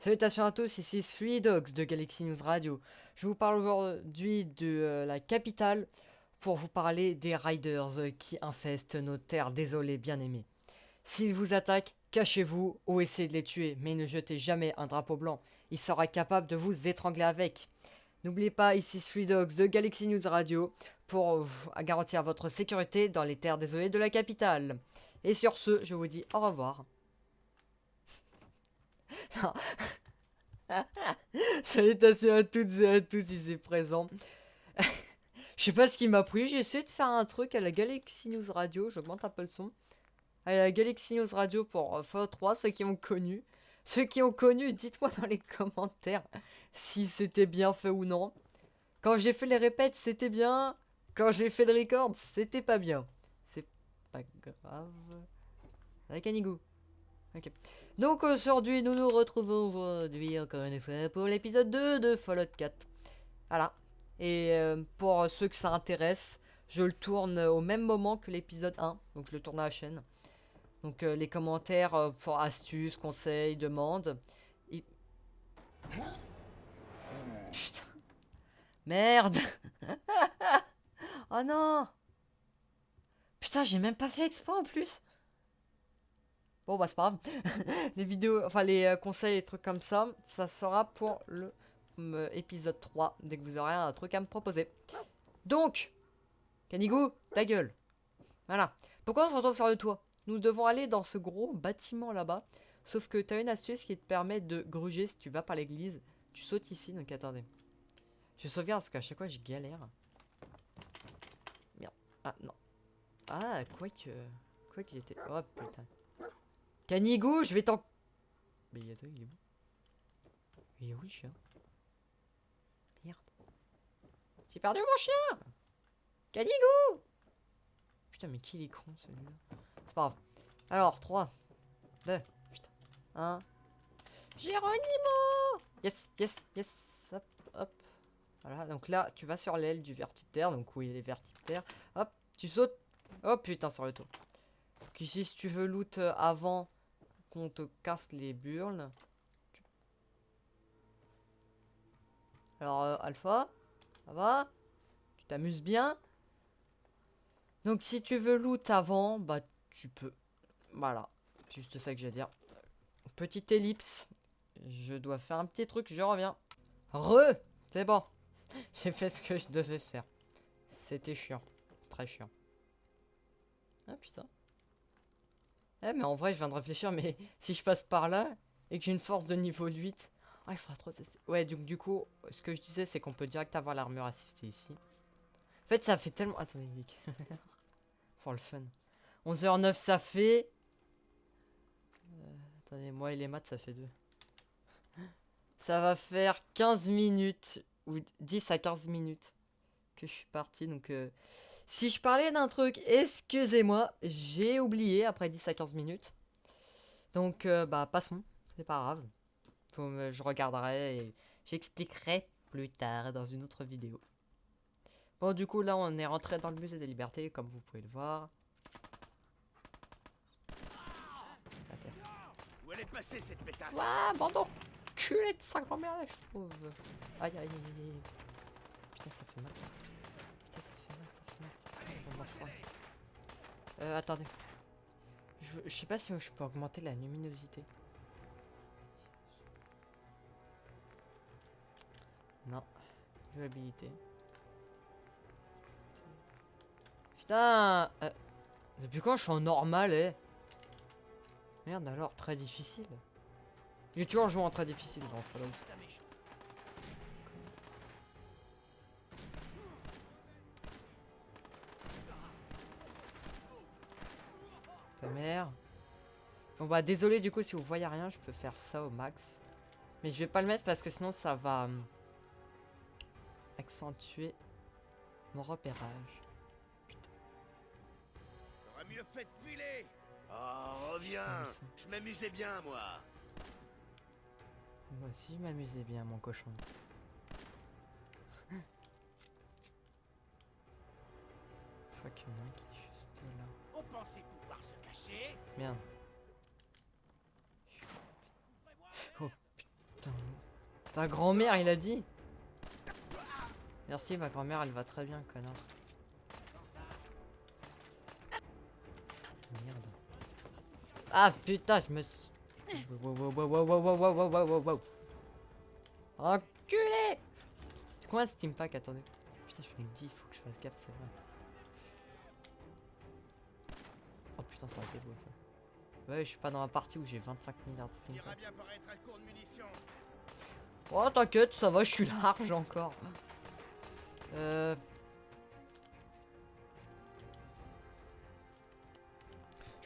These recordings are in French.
Salutations à tous, ici 3 Dogs de Galaxy News Radio. Je vous parle aujourd'hui de la capitale pour vous parler des Riders qui infestent nos terres désolées bien-aimées. S'ils vous attaquent, cachez-vous ou essayez de les tuer, mais ne jetez jamais un drapeau blanc. Il sera capable de vous étrangler avec. N'oubliez pas, ici 3 Dogs de Galaxy News Radio pour garantir votre sécurité dans les terres désolées de la capitale. Et sur ce, je vous dis au revoir. Salutations à toutes et à tous ici présents. Je sais pas ce qui m'a pris, j'ai essayé de faire un truc à la Galaxy News Radio, j'augmente un peu le son. À la Galaxy News Radio pour Fallout 3, ceux qui ont connu. Ceux qui ont connu, dites-moi dans les commentaires si c'était bien fait ou non. Quand j'ai fait les répètes, c'était bien. Quand j'ai fait le record, c'était pas bien. C'est pas grave. Avec Anigou. Ok. Donc aujourd'hui, nous nous retrouvons aujourd'hui encore une fois pour l'épisode 2 de Fallout 4. Voilà. Et pour ceux que ça intéresse, je le tourne au même moment que l'épisode 1. Donc je le tourne à la chaîne. Donc les commentaires pour astuces, conseils, demandes. Et... Putain. Merde. Oh non. Putain, j'ai même pas fait exprès en plus. Bon bah c'est pas grave. Les vidéos, enfin les conseils et trucs comme ça, ça sera pour le épisode 3, dès que vous aurez un truc à me proposer. Donc, Canigou, ta gueule. Voilà. Pourquoi on se retrouve sur le toit? Nous devons aller dans ce gros bâtiment là-bas. Sauf que tu as une astuce qui te permet de gruger si tu vas par l'église. Tu sautes ici, donc attendez. Je sauvegarde parce qu'à chaque fois je galère. Merde. Ah non. Ah, quoi que j'étais... Oh putain. Canigou, je vais t'en... Mais il est où? Il est où le chien? Merde. J'ai perdu mon chien. Canigou. Putain, mais qui est con celui-là? C'est pas grave. Alors, 3, 2, putain, 1. Géronimo. Yes, yes, yes. Hop, hop. Voilà, donc là, tu vas sur l'aile du vertiptère. Donc oui, les vertiptères. Hop, tu sautes. Oh putain, sur le toit. Donc ici, si tu veux loot avant qu'on te casse les burnes. Alors, Alpha, ça va? Tu t'amuses bien? Donc si tu veux loot avant, bah tu peux. Voilà, c'est juste ça que j'ai à dire. Petite ellipse. Je dois faire un petit truc, je reviens. C'est bon. J'ai fait ce que je devais faire. C'était chiant. Très chiant. Ah putain. Eh mais en vrai je viens de réfléchir, mais si je passe par là et que j'ai une force de niveau 8. Ah il faudra trop tester. Ouais donc du coup, ce que je disais c'est qu'on peut direct avoir l'armure assistée ici. En fait ça fait tellement... Attendez, Nick. Pour le fun. 11h09 ça fait... Attendez, moi et les maths ça fait 2. Ça va faire 15 minutes, ou 10 à 15 minutes que je suis parti. Donc, si je parlais d'un truc, excusez-moi, j'ai oublié après 10 à 15 minutes. Donc, bah, passons, c'est pas grave. Je regarderai et j'expliquerai plus tard dans une autre vidéo. Bon, du coup, là, on est rentré dans le musée des libertés, comme vous pouvez le voir. La terre. Où elle est passée cette pétasse? Ouah, bandon! Culé de sa grand-mère, là, je trouve. Aïe, aïe, aïe, aïe. Putain, ça fait mal. Putain, ça fait mal, ça fait mal. Ça fait mal. On va froid. Attendez. Je sais pas si je peux augmenter la luminosité. Non. Jouabilité. Putain! Depuis quand je suis en normal, eh? Merde alors, très difficile. J'ai toujours joué en très difficile dans Fallout. Ta mère. Bon bah désolé du coup si vous voyez rien, je peux faire ça au max. Mais je vais pas le mettre parce que sinon ça va accentuer mon repérage. T'aurais mieux fait de filer. Oh, reviens. Je m'amusais bien, moi. Moi aussi je m'amusais bien mon cochon. Je crois qu'il y en a un qui est juste là. On pensait pouvoir se cacher. Merde. Oh putain Ta grand-mère, il a dit. Merci, ma grand-mère, elle va très bien, connard. Merde. Ah putain, je me suis... Wow, wow, wow, wow, wow, wow, wow, wow, wow, wow. Enculé! Combien de Steam Pack? Attendez. Putain, je fais que 10, faut que je fasse gaffe, c'est vrai. Oh putain, ça aurait été beau ça. Ouais, je suis pas dans la partie où j'ai 25 milliards de Steam Pack. Oh, t'inquiète, ça va, je suis large encore. Je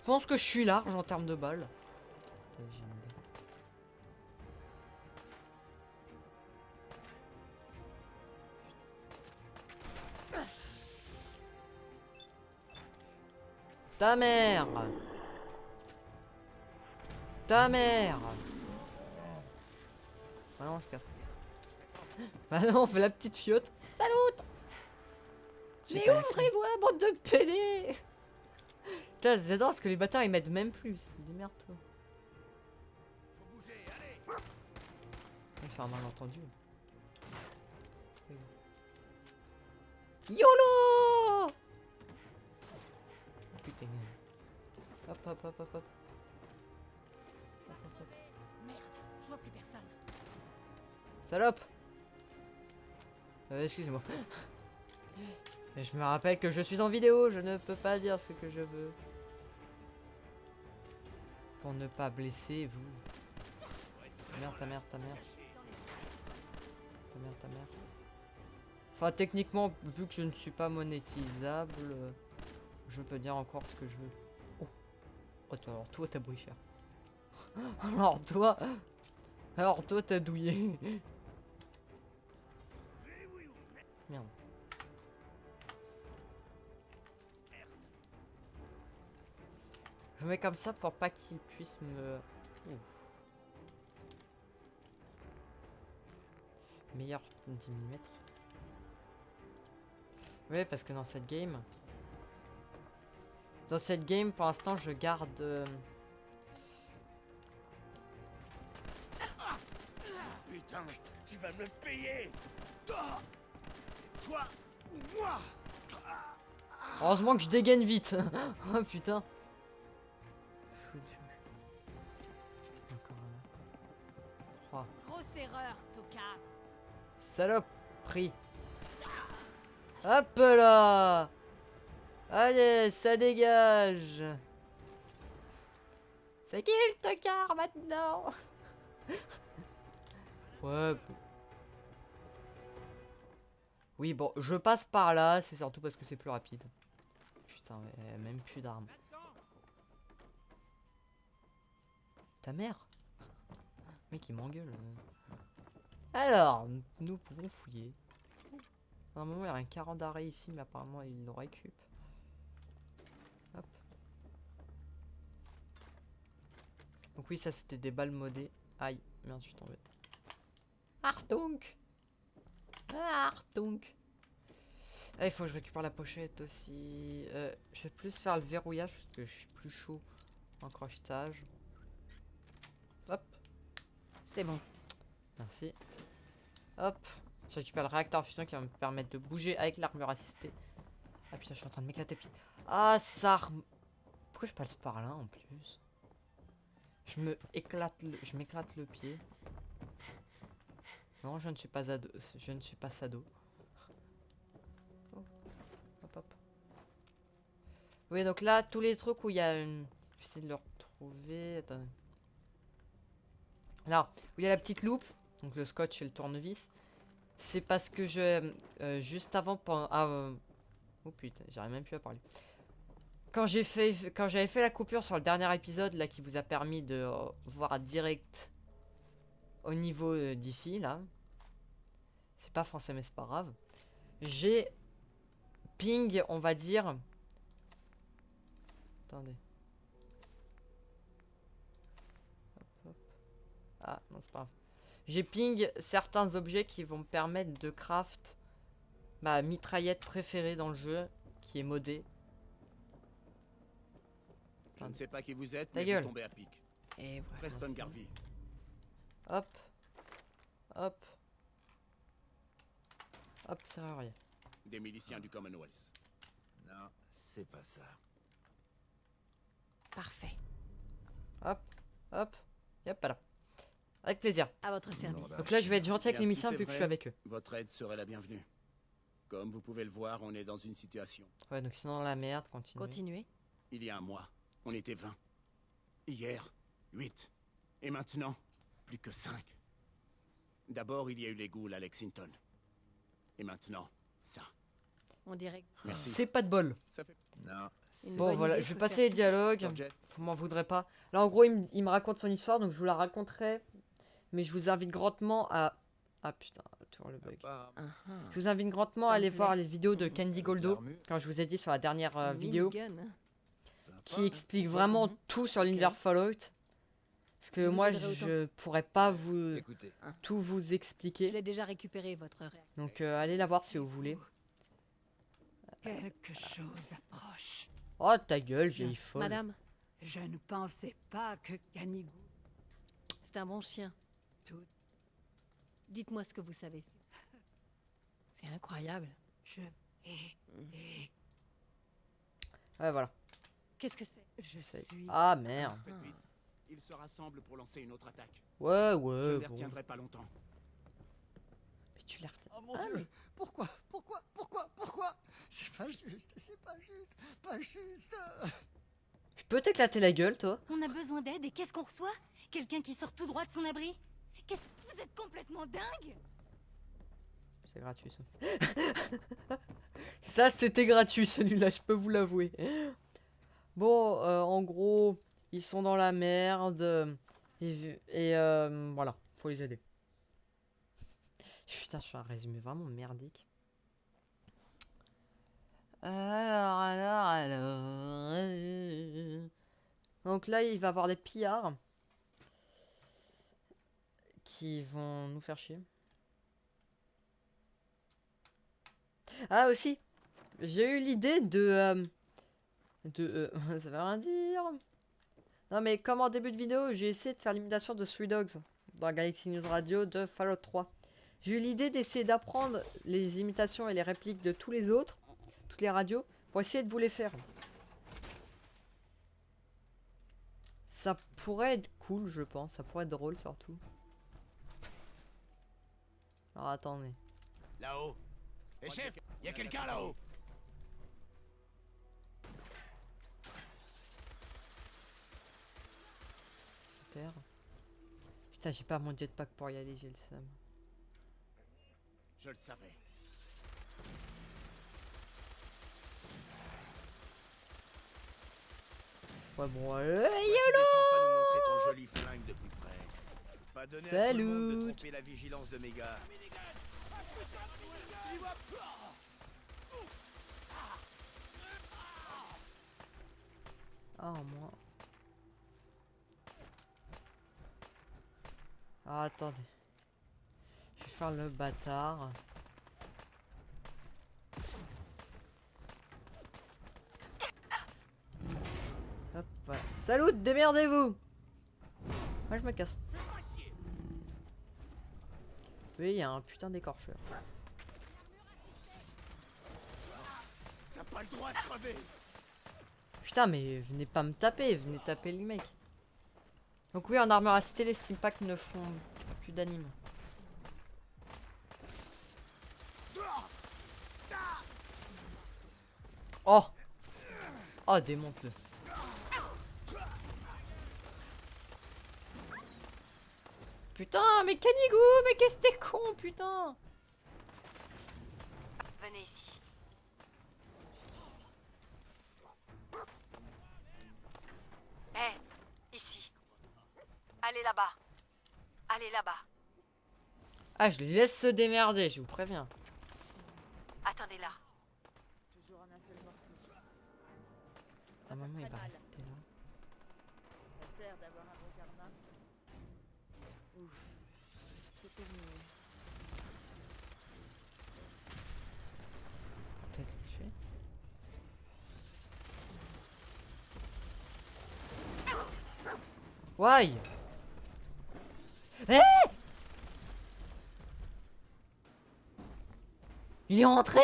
pense que je suis large en termes de balles. J'ai une idée. Ta mère! Ta mère! Ah non, on se casse. Ah non, on fait la petite fiotte. Salut! Mais ouvrez-moi, bande de PD! Putain, j'adore parce que les bâtards ils m'aident même plus. C'est des merdes, toi. Je vais faire un malentendu. YOLO! Putain. Hop, hop, hop, hop, hop. Merde, je vois plus personne. Salope! Excusez-moi. Mais je me rappelle que je suis en vidéo, je ne peux pas dire ce que je veux. Pour ne pas blesser vous. Ta mère, ta mère, ta mère. Ta mère, ta mère. Enfin, techniquement, vu que je ne suis pas monétisable, je peux dire encore ce que je veux. Oh, oh alors toi, t'as brûlé cher. Alors toi, t'as douillé. Merde. Je mets comme ça pour pas qu'il puisse me... Ouf. Meilleur 10 mm. Oui, parce que dans cette game... Dans cette game, pour l'instant, je garde... Putain, tu vas me payer. Toi ou moi. Heureusement que je dégaine vite. Oh putain. Foutu. Encore un. 3. Grosse erreur, Toka. Saloperie. Hop là. Allez, ça dégage. C'est qui le tocard maintenant? Ouais. Oui, bon, je passe par là, c'est surtout parce que c'est plus rapide. Putain, mais même plus d'armes. Ta mère? Mec, il m'engueule. Alors, nous pouvons fouiller. Normalement, il y a un 40 d'arrêt ici, mais apparemment, il le récup. Hop. Donc oui, ça, c'était des balles modées. Aïe, merde, je suis tombé. Artunk! Artunk! Ah, il faut que je récupère la pochette aussi. Je vais plus faire le verrouillage parce que je suis plus chaud en crochetage. Hop. C'est bon. Merci. Hop. Je récupère le réacteur fusion qui va me permettre de bouger avec l'armure assistée. Ah putain, je suis en train de m'éclater pied. Ah, ça. Pourquoi je passe par là en plus? Je m'éclate le pied. Non, je ne suis pas ado. Je ne suis pas sado. Oh. Hop, hop. Oui, donc là, tous les trucs où il y a une... Je vais essayer de le retrouver. Attends. Là, où il y a la petite loupe. Donc le scotch et le tournevis. C'est parce que je... juste avant... oh putain, j'arrive même plus à parler. Quand j'avais fait la coupure sur le dernier épisode, là, qui vous a permis de voir direct au niveau d'ici, là. C'est pas français, mais c'est pas grave. J'ai ping, on va dire. Attendez. Hop, hop. Ah, non, c'est pas grave. J'ai ping certains objets qui vont me permettre de craft ma mitraillette préférée dans le jeu, qui est modée. Je ne sais pas qui vous êtes, Ta mais gueule. vous tombez à pic. Et voilà. Preston Garvey. Hop. Hop. Hop, serrurier. Des miliciens du Commonwealth. Non, c'est pas ça. Parfait. Hop. Hop. Et hop là. Avec plaisir. À votre service. Donc là, je vais être gentil avec les Bien, si missions c'est vu que je suis vrai. avec eux. Votre aide serait la bienvenue. Comme vous pouvez le voir, on est dans une situation. Ouais, donc sinon, dans la merde, continue. Continuez. Il y a un mois, on était 20. Hier, 8. Et maintenant, plus que 5. D'abord, il y a eu les ghouls à Lexington. Et maintenant, ça. On dirait. Merci. C'est pas de bol. Ça fait Non, Une Bon, bonne voilà, idée, je vais faut passer faire les dialogues. Georgette, Vous m'en voudrez pas. Là, en gros, il me raconte son histoire, donc je vous la raconterai. Mais je vous invite grandement à... Ah putain, toujours le bug. Je vous invite grandement à Ça me aller plaît. voir les vidéos de Candy Goldo, L'armure. quand je vous ai dit sur la dernière Une vidéo, minigun. qui explique vraiment tout sur l'univers Fallout. Parce que Je vous moi, aiderai autant. je pourrais pas vous Écoutez, tout vous Je expliquer. l'ai déjà récupéré, votre réacteur. Donc allez la voir si vous voulez. Quelque chose approche. Oh ta gueule, vieille folle. Madame, Je ne pensais pas que Canigou... c'est un bon chien. Tout. Dites-moi ce que vous savez. C'est incroyable. Je... Ouais, voilà. Qu'est-ce que c'est? Je C'est- suis... Ah merde. faites vite. Ils se rassemblent pour lancer une autre attaque. Ouais, Je ouais, ne les bon. retiendrai pas longtemps. Mais tu les retiens. Oh mon Ah, Dieu, mais- pourquoi c'est pas pas juste. Je peux t'éclater la gueule, toi? On a besoin d'aide et qu'est-ce qu'on reçoit? Quelqu'un qui sort tout droit de son abri? Qu'est-ce que vous êtes complètement dingue? C'est gratuit ça. Ça c'était gratuit celui-là, je peux vous l'avouer. Bon, en gros, ils sont dans la merde. Et voilà, faut les aider. Putain, je fais un résumé vraiment merdique. Alors. Donc là, il va y avoir des pillards qui vont nous faire chier. Ah aussi, j'ai eu l'idée de ça veut rien dire. Non mais comme en début de vidéo, j'ai essayé de faire l'imitation de Three Dogs dans Galaxy News Radio de Fallout 3. J'ai eu l'idée d'essayer d'apprendre les imitations et les répliques de tous les autres, toutes les radios, pour essayer de vous les faire. Ça pourrait être cool, je pense. Ça pourrait être drôle surtout. Alors attendez. Là-haut. Et chef, il y a quelqu'un là-haut. Terre. Putain, j'ai pas mon jetpack pour y aller, j'ai le seum. Je le savais. Ouais, bon, Pourquoi tu descends pas nous montrer ton joli flingue de plus près? Pas donné à tout le monde de Salut. tromper la vigilance de mes gars. Ah, moi. Ah, attendez. Je vais faire le bâtard. Hop, voilà. Salut, démerdez-vous! Moi, je me casse. Oui, il y a un putain d'écorcheur. T'as pas le droit de crever. Putain, mais venez pas me taper, venez taper le mec. Donc oui, en armure assistée, les Stimpaks ne font plus d'anime. Oh! Oh, démonte-le. Putain, mais Canigou, mais qu'est-ce que t'es con, putain! Venez ici. Hé, ici. Allez là-bas. Allez là-bas. Ah, je les laisse se démerder, je vous préviens. Attendez là. Toujours en un seul morceau. Ah, maman, il va rester là. Ça sert d'avoir un bon karma. Ouf. C'est terminé. Peut-être le tuer. Why? Eh! Il est rentré?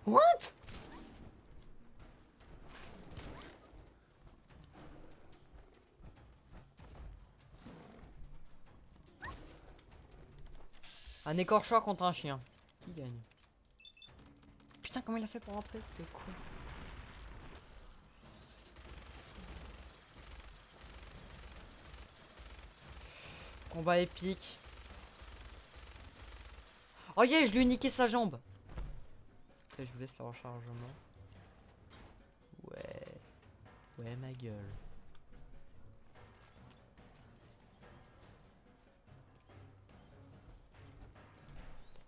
What? Un écorchoir contre un chien. Qui gagne? Putain, comment il a fait pour rentrer? C'est cool. Combat épique. Oh yeah, je lui ai niqué sa jambe. Ok, je vous laisse le rechargement. Ouais. Ouais, ma gueule.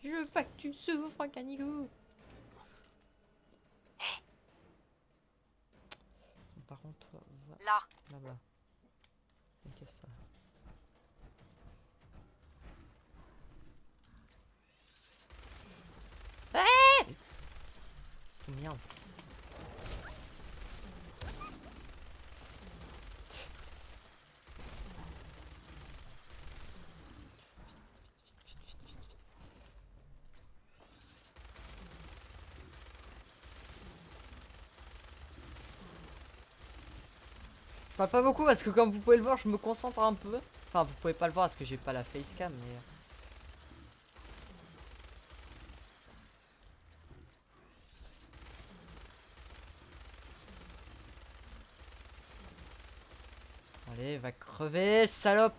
Je veux pas que tu souffres, Canigou. Par contre, toi, va Là. là-bas. Ok, ça. Oh, merde. Je parle pas beaucoup parce que comme vous pouvez le voir, je me concentre un peu. Enfin, vous pouvez pas le voir parce que j'ai pas la facecam, mais... Allez, va crever, salope.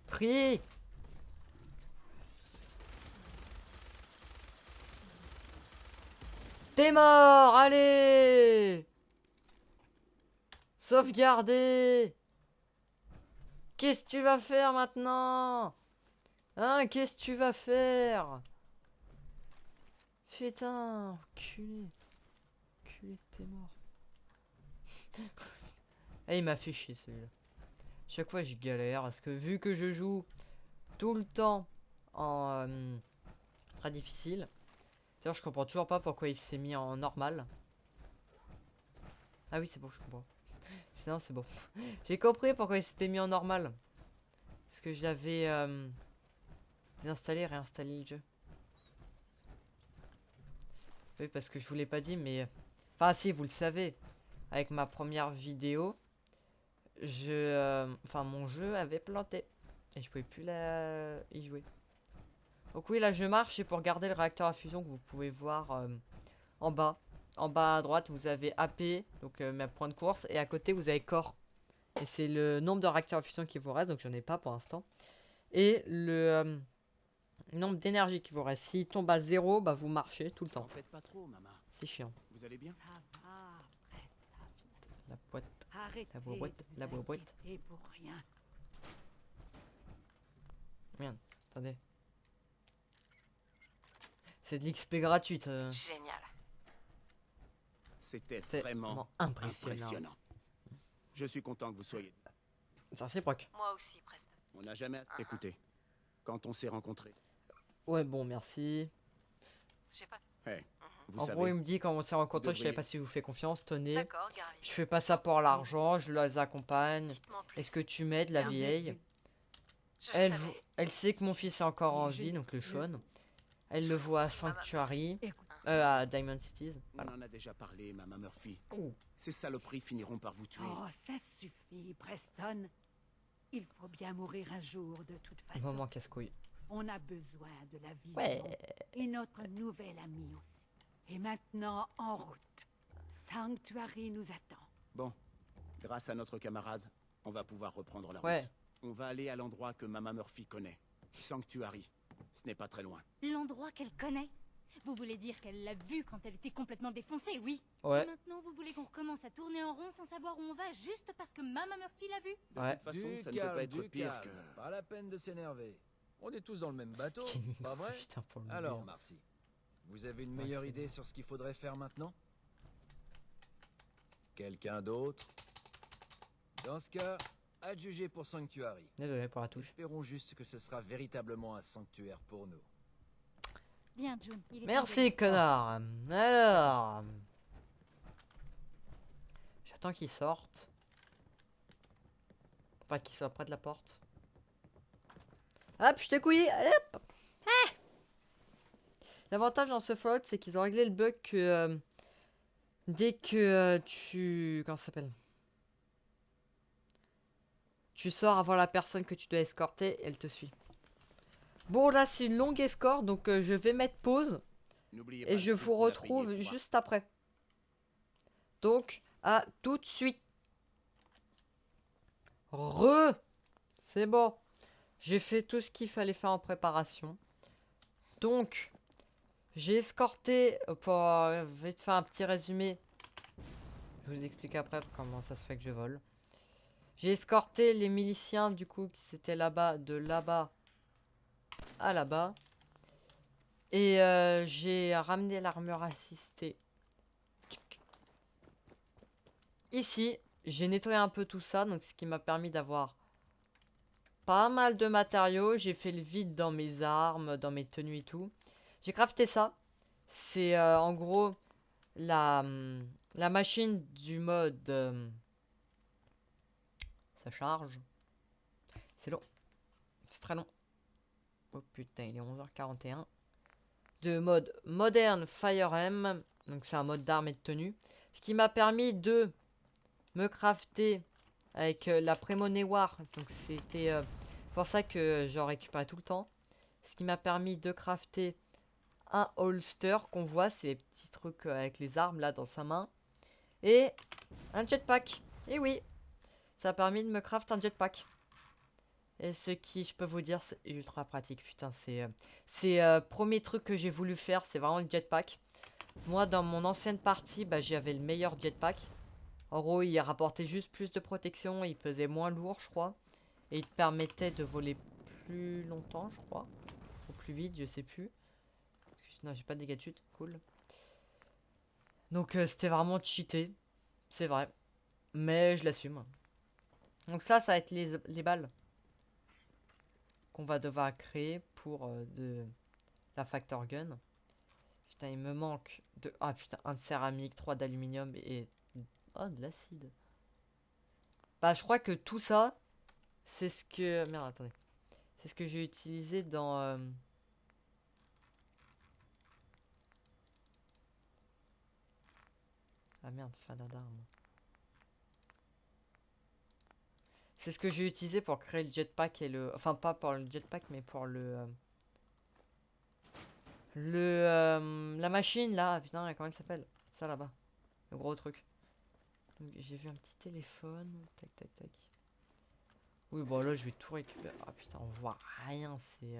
Prie. T'es mort, allez. Sauvegarder. Qu'est-ce que tu vas faire maintenant? Hein, qu'est-ce que tu vas faire? Putain, enculé. Enculé, t'es mort. Et il m'a fait chier celui-là. Chaque fois je galère parce que vu que je joue tout le temps en très difficile. D'ailleurs je comprends toujours pas pourquoi il s'est mis en normal. Ah oui c'est bon je comprends. Non c'est bon. J'ai compris pourquoi il s'était mis en normal. Parce que j'avais désinstallé et réinstallé le jeu. Oui parce que je vous l'ai pas dit mais... Enfin si vous le savez. Avec ma première vidéo. Enfin mon jeu avait planté. Et je pouvais plus y jouer. Donc oui là je marche et pour garder le réacteur à fusion que vous pouvez voir en bas. En bas à droite vous avez AP, donc ma point de course. Et à côté vous avez corps. Et c'est le nombre de réacteurs à fusion qui vous reste, donc j'en ai pas pour l'instant. Et le nombre d'énergie qui vous reste. S'il tombe à 0, bah vous marchez tout le temps. En faites pas trop, maman. C'est chiant. Vous allez bien? Ça va, Preston. La boîte. Arrêtez boîte, de la vous boîte. inquiéter pour rien. Merde, attendez. C'est de l'XP gratuite. Génial. C'était C'est vraiment impressionnant. Je suis content que vous soyez. C'est réciproque. Moi aussi, Preston. On n'a jamais... Écoutez, quand on s'est rencontrés... Ouais, bon, merci. J'ai pas... Hey, vous En savez... gros, il me dit quand on s'est rencontrés, je savais devriez- pas si vous faites confiance, tenez. D'accord, Garvey. Je fais pas ça pour l'argent, je les accompagne. Dites-moi en plus. Est-ce que tu m'aides, la Qu'en vieille? veux-tu? Je le savais. Elle sait que mon fils est encore en Mais je- vie, donc le Sean. Elle le voit à Sanctuary, Écoute, à Diamond Cities. On Voilà. en a déjà parlé, Maman Murphy. Oh. Ces saloperies finiront par vous tuer. oh, ça suffit, Preston. Il faut bien mourir un jour, de toute façon. Maman casse-couille. On a besoin de la vision. Ouais. Et notre nouvel ami aussi. Et maintenant, en route. Sanctuary nous attend. Bon, grâce à notre camarade, on va pouvoir reprendre la route. Ouais. On va aller à l'endroit que Maman Murphy connaît. Sanctuary. Ce n'est pas très loin. L'endroit qu'elle connaît. Vous voulez dire qu'elle l'a vu quand elle était complètement défoncée, oui. Ouais. Et maintenant, vous voulez qu'on recommence à tourner en rond sans savoir où on va juste parce que Maman Murphy l'a vu? De Ouais. toute façon, ça ne peut pas être pire que... Pas la peine de s'énerver. On est tous dans le même bateau, pas vrai? Putain, pour le Alors, mourir. Marcy, vous avez une meilleure c'est idée sur ce qu'il faudrait faire maintenant? Quelqu'un d'autre? Dans ce cas, adjugé pour Sanctuary. Désolé pour la touche. Espérons juste que ce sera véritablement un sanctuaire pour nous. Bien, June. Il est Merci, connard. Alors. J'attends qu'il sorte. Enfin, qu'il soit près de la porte. Hop, je t'ai couillé. Allez, hop. Ah. L'avantage dans ce Fallout, c'est qu'ils ont réglé le bug que dès que tu... Comment ça s'appelle? Tu sors avant la personne que tu dois escorter, elle te suit. Bon, là, c'est une longue escorte, donc je vais mettre pause. N'oubliez Et pas je le prix vous qu'on a retrouve payé, toi. juste après. Donc, à tout de suite. C'est bon. J'ai fait tout ce qu'il fallait faire en préparation. Donc, j'ai escorté, pour vite faire un petit résumé. Je vous explique après comment ça se fait que je vole. J'ai escorté les miliciens, du coup, qui étaient là-bas, de là-bas à là-bas. Et j'ai ramené l'armure assistée. Ici, j'ai nettoyé un peu tout ça, donc ce qui m'a permis d'avoir pas mal de matériaux. J'ai fait le vide dans mes armes, dans mes tenues et tout. J'ai crafté ça. C'est en gros la machine du mode... ça charge. C'est long. C'est très long. Oh putain, il est 11h41. De mode Modern Fire M. Donc c'est un mode d'armes et de tenue. Ce qui m'a permis de me crafter avec la Prémonée War. Donc c'était pour ça que j'en récupérais tout le temps. Ce qui m'a permis de crafter un holster qu'on voit. C'est les petits trucs avec les armes là dans sa main. Et un jetpack. Et oui, ça a permis de me crafter un jetpack. Et ce qui, je peux vous dire, c'est ultra pratique. Putain, c'est premier truc que j'ai voulu faire, c'est vraiment le jetpack. Moi, dans mon ancienne partie, bah, j'avais le meilleur jetpack. En gros, il rapportait juste plus de protection, il pesait moins lourd, je crois. Et il te permettait de voler plus longtemps, je crois. Ou plus vite, je sais plus. Non, j'ai pas de dégâts de chute, cool. Donc, c'était vraiment cheaté, c'est vrai. Mais je l'assume. Donc ça va être les balles qu'on va devoir créer pour de la Factor Gun. Putain, il me manque de... Ah putain, un de céramique, 3 d'aluminium et... Oh, de l'acide. Bah, je crois que tout ça, c'est ce que... Merde, attendez. C'est ce que j'ai utilisé dans... Ah merde, fada d'armes. C'est ce que j'ai utilisé pour créer le jetpack et le... Enfin, pas pour le jetpack, mais pour le... la machine, là. Putain, comment elle s'appelle? Ça, là-bas. Le gros truc. J'ai vu un petit téléphone. Tac, tac, tac. Oui, bon, là, je vais tout récupérer. Ah, putain, on voit rien. C'est...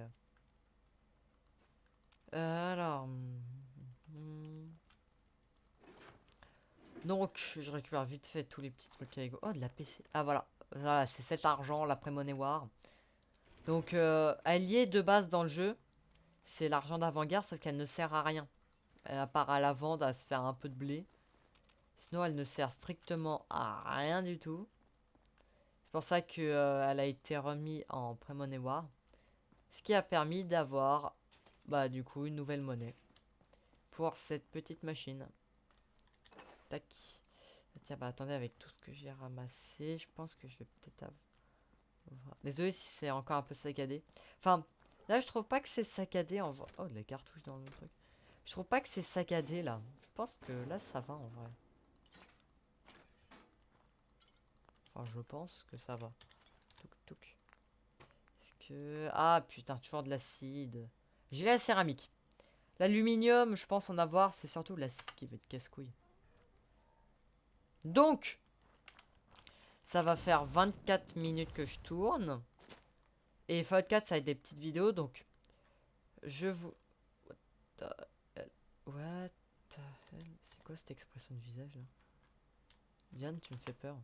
alors... Donc, je récupère vite fait tous les petits trucs avec... Oh, de la PC. Ah, voilà. Voilà, c'est cet argent, la Prémonée War. Donc, elle y est de base dans le jeu. C'est l'argent d'avant-guerre, sauf qu'elle ne sert à rien. À part à la vente, à se faire un peu de blé. Sinon, elle ne sert strictement à rien du tout. C'est pour ça que elle a été remise en Prémonée War. Ce qui a permis d'avoir, bah, du coup, une nouvelle monnaie. Pour cette petite machine. Tac. Tiens, bah, attendez, avec tout ce que j'ai ramassé, je pense que je vais peut-être avoir... Désolé si c'est encore un peu saccadé. Enfin, là, je trouve pas que c'est saccadé en vrai. Oh, de la cartouche dans le truc. Je trouve pas que c'est saccadé, là. Je pense que là, ça va, en vrai. Enfin, je pense que ça va. Touc, touc. Est-ce que... Ah, putain, toujours de l'acide. J'ai la céramique. L'aluminium, je pense en avoir, c'est surtout l'acide qui va être casse-couille. Donc, ça va faire 24 minutes que je tourne. Et Fallout 4, ça va être des petites vidéos, donc je vous... What the hell? C'est quoi cette expression de visage, là? Diane, tu me fais peur.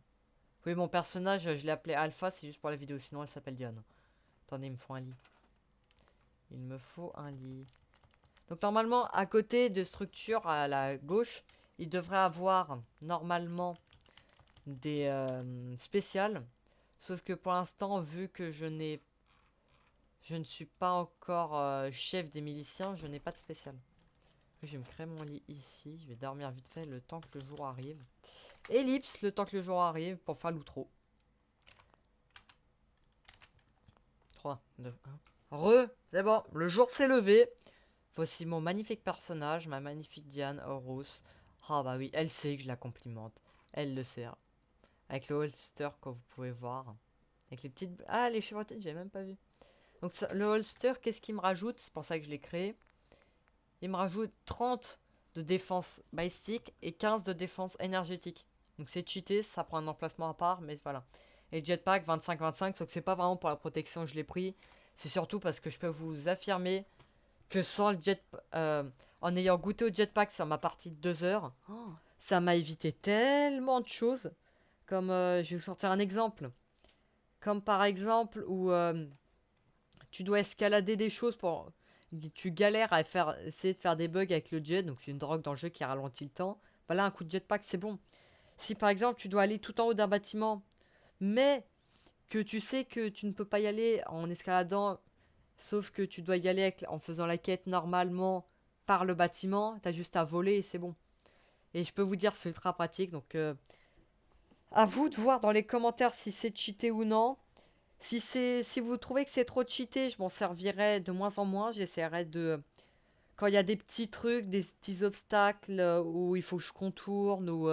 Oui, mon personnage, je l'ai appelé Alpha, c'est juste pour la vidéo, sinon elle s'appelle Diane. Attendez, il me faut un lit. Il me faut un lit. Donc normalement, à côté de structure, à la gauche, il devrait avoir normalement des spéciales. Sauf que pour l'instant, vu que je ne suis pas encore chef des miliciens, je n'ai pas de spécial. Je vais me créer mon lit ici. Je vais dormir vite fait le temps que le jour arrive. Ellipse, le temps que le jour arrive pour faire l'outro. 3, 2, 1. C'est bon, le jour s'est levé. Voici mon magnifique personnage, ma magnifique Diane Horus. Ah bah oui, elle sait que je la complimente. Elle le sait. Avec le holster que vous pouvez voir. Avec les petites... Ah, les chevrotines, j'avais même pas vu. Donc ça, le holster, qu'est-ce qu'il me rajoute? C'est pour ça que je l'ai créé. Il me rajoute 30 de défense balistique et 15 de défense énergétique. Donc c'est cheaté, ça prend un emplacement à part, mais voilà. Et jetpack 25-25, sauf que c'est pas vraiment pour la protection que je l'ai pris. C'est surtout parce que je peux vous affirmer que sans le en ayant goûté au jetpack sur ma partie de 2 heures, ça m'a évité tellement de choses. Comme, je vais vous sortir un exemple. Comme par exemple où tu dois escalader des choses pour... Tu galères à essayer de faire des bugs avec le jet, donc c'est une drogue dans le jeu qui ralentit le temps. Bah là, un coup de jetpack, c'est bon. Si par exemple, tu dois aller tout en haut d'un bâtiment, mais que tu sais que tu ne peux pas y aller en escaladant, sauf que tu dois y aller en faisant la quête normalement par le bâtiment, t'as juste à voler et c'est bon. Et je peux vous dire, c'est ultra pratique, donc à vous de voir dans les commentaires si c'est cheaté ou non. Si vous trouvez que c'est trop cheaté, je m'en servirai de moins en moins. J'essaierai de... Quand il y a des petits trucs, des petits obstacles où il faut que je contourne, ou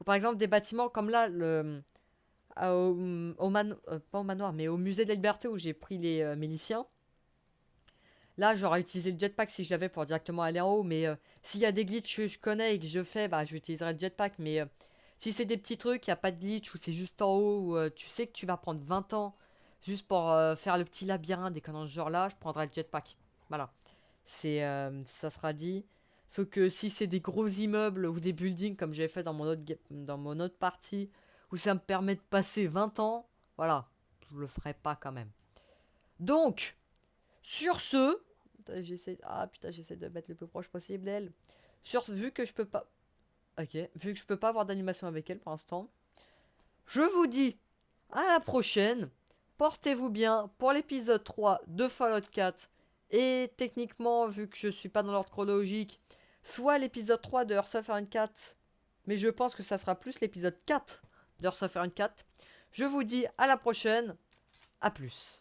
par exemple des bâtiments comme là, pas au manoir, mais au musée de la Liberté où j'ai pris les miliciens. Là, j'aurais utilisé le jetpack si je l'avais pour directement aller en haut, mais s'il y a des glitches que je connais et que je fais, bah j'utiliserai le jetpack, mais... si c'est des petits trucs, il n'y a pas de glitch ou c'est juste en haut où tu sais que tu vas prendre 20 ans juste pour faire le petit labyrinthe et dans ce genre-là, je prendrai le jetpack. Voilà. Ça sera dit. Sauf que si c'est des gros immeubles ou des buildings comme j'avais fait dans mon autre partie où ça me permet de passer 20 ans, voilà, je le ferai pas quand même. Donc, sur ce, j'essaie de mettre le plus proche possible d'elle. Vu que je peux pas... Ok, vu que je peux pas avoir d'animation avec elle pour l'instant, je vous dis à la prochaine. Portez-vous bien pour l'épisode 3 de Fallout 4. Et techniquement, vu que je suis pas dans l'ordre chronologique, soit l'épisode 3 de Earth of Iron 4. Mais je pense que ça sera plus l'épisode 4 de Earth of Iron 4. Je vous dis à la prochaine. À plus.